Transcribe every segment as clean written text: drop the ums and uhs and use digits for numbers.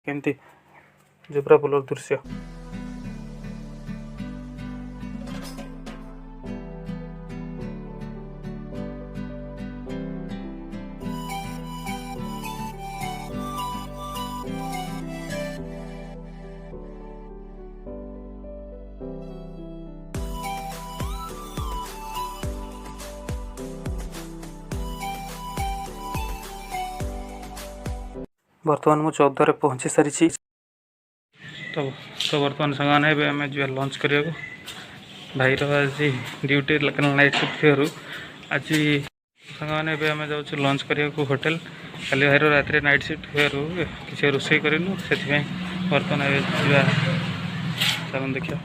କେମିତି ଜେବ୍ରା ପୋଲର ଦୃଶ୍ୟ। ବର୍ତ୍ତମାନ ମୁଁ 14ରେ ପହଞ୍ଚି ସାରିଛି। ତ ବର୍ତ୍ତମାନ ସାଙ୍ଗମାନେ ଏବେ ଆମେ ଯିବା ଲଞ୍ଚ କରିବାକୁ। ଭାଇର ଆଜି ଡ୍ୟୁଟି ନାଇଟ୍ ସିଫ୍ଟ ଥିବାରୁ ଆଜି ସାଙ୍ଗମାନେ ଏବେ ଆମେ ଯାଉଛୁ ଲଞ୍ଚ କରିବାକୁ ହୋଟେଲ। କାଲି ଭାଇର ରାତିରେ ନାଇଟ୍ ସିଫ୍ଟ ଥିବାରୁ କିଛି ରୋଷେଇ କରିନୁ, ସେଥିପାଇଁ ବର୍ତ୍ତମାନ ଏବେ ଯିବା। ଚାଲନ୍ତୁ ଦେଖିବା।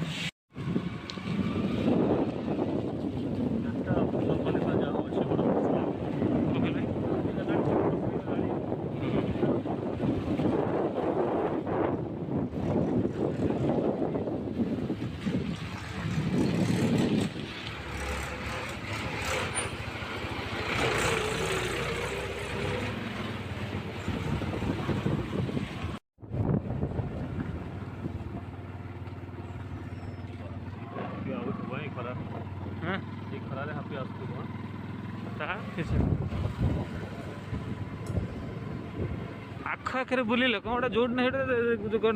ଆଖପାଖରେ ବୁଲିଲେ କ'ଣ ଗୋଟେ ଯୋଉଠି ନା ସେଇଟା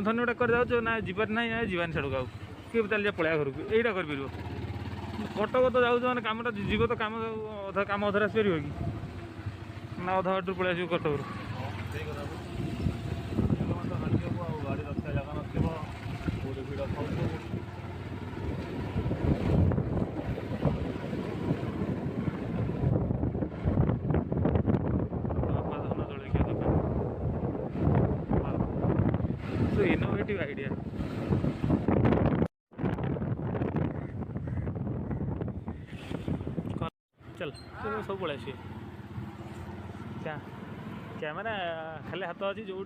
ଧନୀ ଗୋଟେ କରି ଯାଉଛ ନା ଯିବାର ନାହିଁ, ଯିବାନି ଛାଡ଼କୁ ଆଉ କିଏ ତାହେଲେ ପଳେଇବା ଘରକୁ, ଏଇଟା କରିପାରିବ। କଟକ ତ ଯାଉଛ ମାନେ କାମଟା ଯିବ ତ କାମ ଅଧାରେ ଆସିପାରିବ କି ନା ଅଧା ବାଟରୁ ପଳେଇ ଆସିବ କଟକରୁ। ଗାଡ଼ି ରଖିବା ଜାଗା ନଥିବ, କୋଉଠି ଭିଡ଼ ଖାଉଥିବ। Innovative idea. चल सब पड़े कैमेरा खाली हाथ अच्छी जो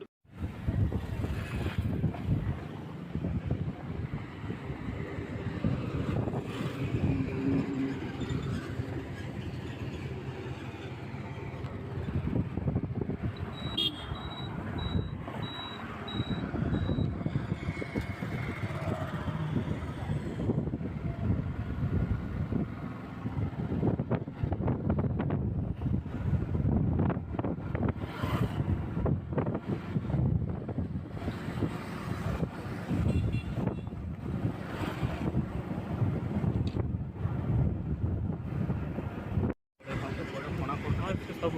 सब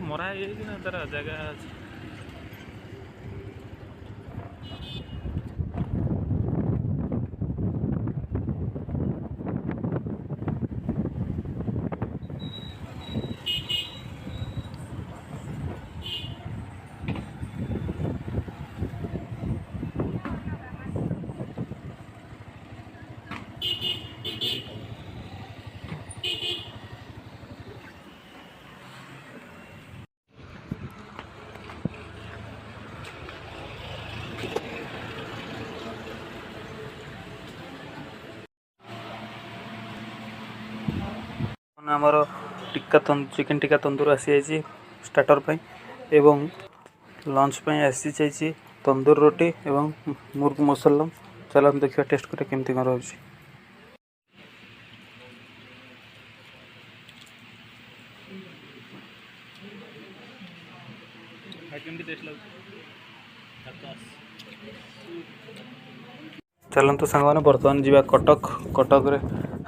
मरा है तार जगह अच्छे। आमर चिकेन टिक्का तंदूर आसी जाइए स्टार्टर पे एवं लंच पे आसी जाइए तंदूर रोटी एवं मुर्ग मसला। चल हम देखिए टेस्ट करें केमती कौन रही। चलतु सांग मैंने बर्तमान जावा कटक। कटक रे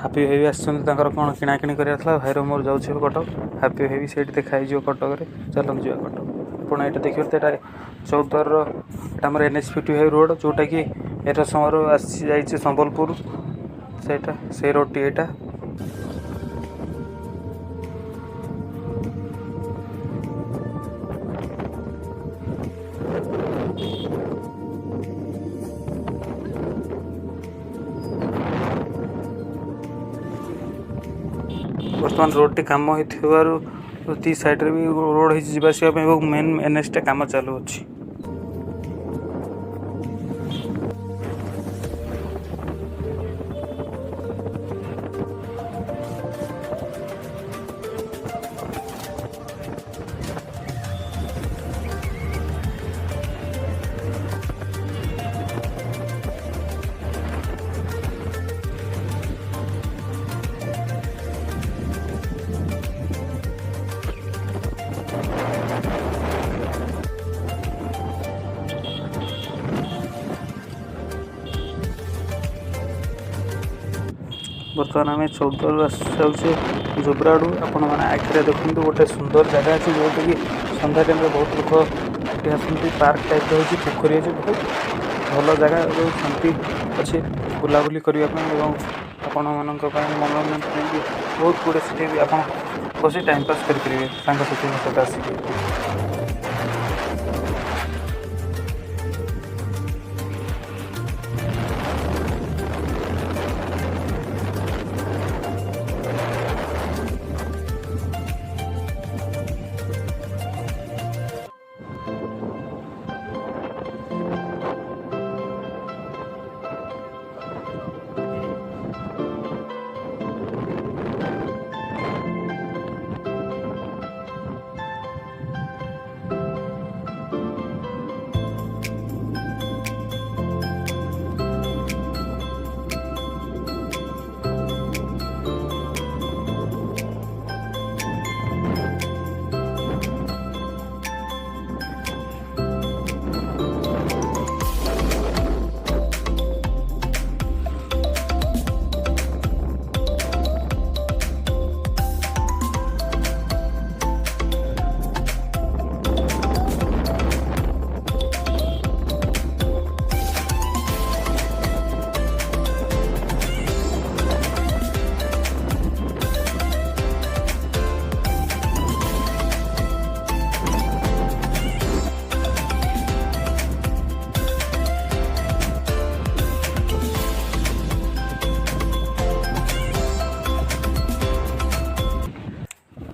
हापी भाई आसर कौन किणाकिणी कराला भाईर मोर जाऊँ कटक। हापी भाई से देखाई कटक रे। चलतु जावा कटक। आप ये देखिए तो यहाँ 14 आम NH55 रोड जोटा कि एर समय आसी जाइए संबलपुर से रोड टी यहाँ। बर्तमान रोड टी कम हो दी साइड रे भी रोड हो मेन NH टे कम चालू अच्छी। बर्तमान आम 14 आसे जोब्राड़ू आपण मैंने आखिरे देखते गोटे सुंदर जगह अच्छी जो कि सन्ध्या टाइम बहुत लोग ये आसती पार्क टाइप हो पोखरी अच्छी बहुत भल जगह जो शांति अच्छे बुलाबुली करने आपण मान मनोरंजन बहुत गुड़े सीट आप बस टाइम पास करेंगे सांगसाथी सहित आसिक।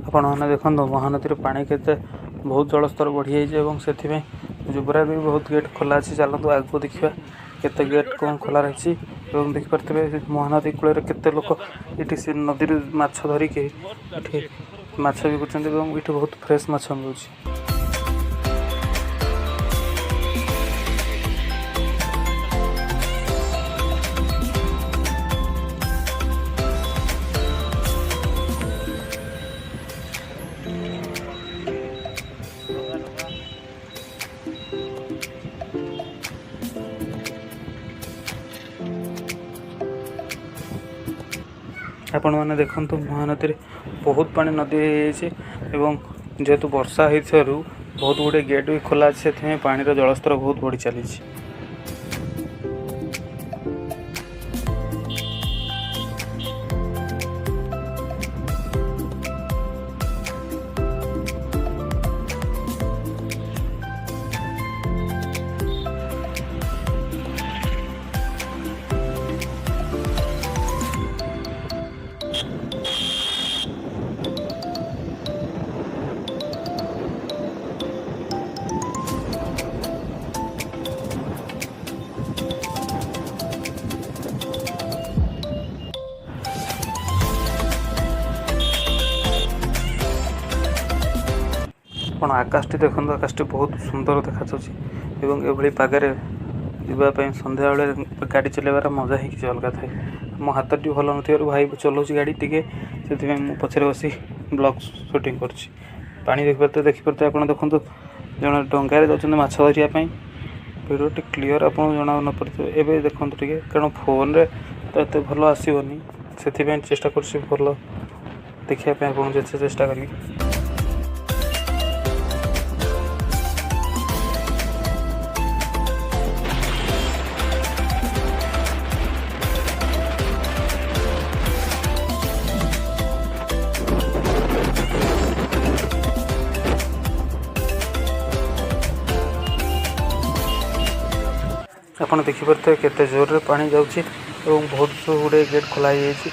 आपण मैंने देखो महानदी पानी केते बहुत जलस्तर बढ़ी जाए जुबरा भी बहुत गेट खोला अच्छी चलते आगू देखा केते गेट कौन खोला रही देखिपे महानदी कूल केते लोक ये नदी माछ धरिकी माछ बिकुंट बहुत फ्रेश माछ मिलूँ। आपण मैंने देखु महानदी बहुत पानी नदी एवं जेहेतु वर्षा हो बहुत गुड़े गेट भी खोला से पानी जलस्तर बहुत बढ़ी चली। ଆପଣ ଆକାଶଟି ଦେଖନ୍ତୁ ଆକାଶଟି ବହୁତ ସୁନ୍ଦର ଦେଖାଯାଉଛି ଏବଂ ଏଭଳି ପାଗରେ ଯିବା ପାଇଁ ସନ୍ଧ୍ୟାବେଳେ ଗାଡ଼ି ଚଲାଇବାର ମଜା ହିଁ କିଛି ଅଲଗା ଥାଏ। ମୋ ହାତଟି ଭଲ ନଥିବାରୁ ଭାଇ ଚଲାଉଛି ଗାଡ଼ି ଟିକେ ସେଥିପାଇଁ ମୁଁ ପଛରେ ବସି ବ୍ଲଗ୍ ସୁଟିଂ କରୁଛି। ପାଣି ଦେଖିପାରୁଥିବେ ଆପଣ ଦେଖନ୍ତୁ ଜଣେ ଡଙ୍ଗାରେ ଯାଉଛନ୍ତି ମାଛ ଧରିବା ପାଇଁ। ଭିଡ଼ିଓଟି କ୍ଲିଅର ଆପଣଙ୍କୁ ଜଣା ନପଡ଼ିଥିବ ଏବେ ଦେଖନ୍ତୁ ଟିକେ କାରଣ ଫୋନ୍ରେ ତ ଏତେ ଭଲ ଆସିବନି ସେଥିପାଇଁ ଚେଷ୍ଟା କରୁଛି ଭଲ ଦେଖିବା ପାଇଁ ଆପଣଙ୍କୁ ଯେତେ ଚେଷ୍ଟା କରିବି। ଆପଣ ଦେଖିପାରୁଥିବେ କେତେ ଜୋରରେ ପାଣି ଯାଉଛି ଏବଂ ବହୁତ ଗୁଡ଼ିଏ ଗେଟ୍ ଖୋଲା ହେଇଯାଇଛି।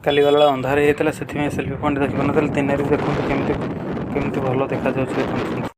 କାଲି ଗଲାବେଳେ ଅନ୍ଧାର ହେଇଯାଇଥିଲା, ସେଥିପାଇଁ ସେଲ୍ଫି ପଏଣ୍ଟ ଦେଖିପାରୁନଥିଲି। ଦିନରେ ଦେଖନ୍ତୁ କେମିତି ଭଲ ଦେଖାଯାଉଛି ଦେଖନ୍ତୁ।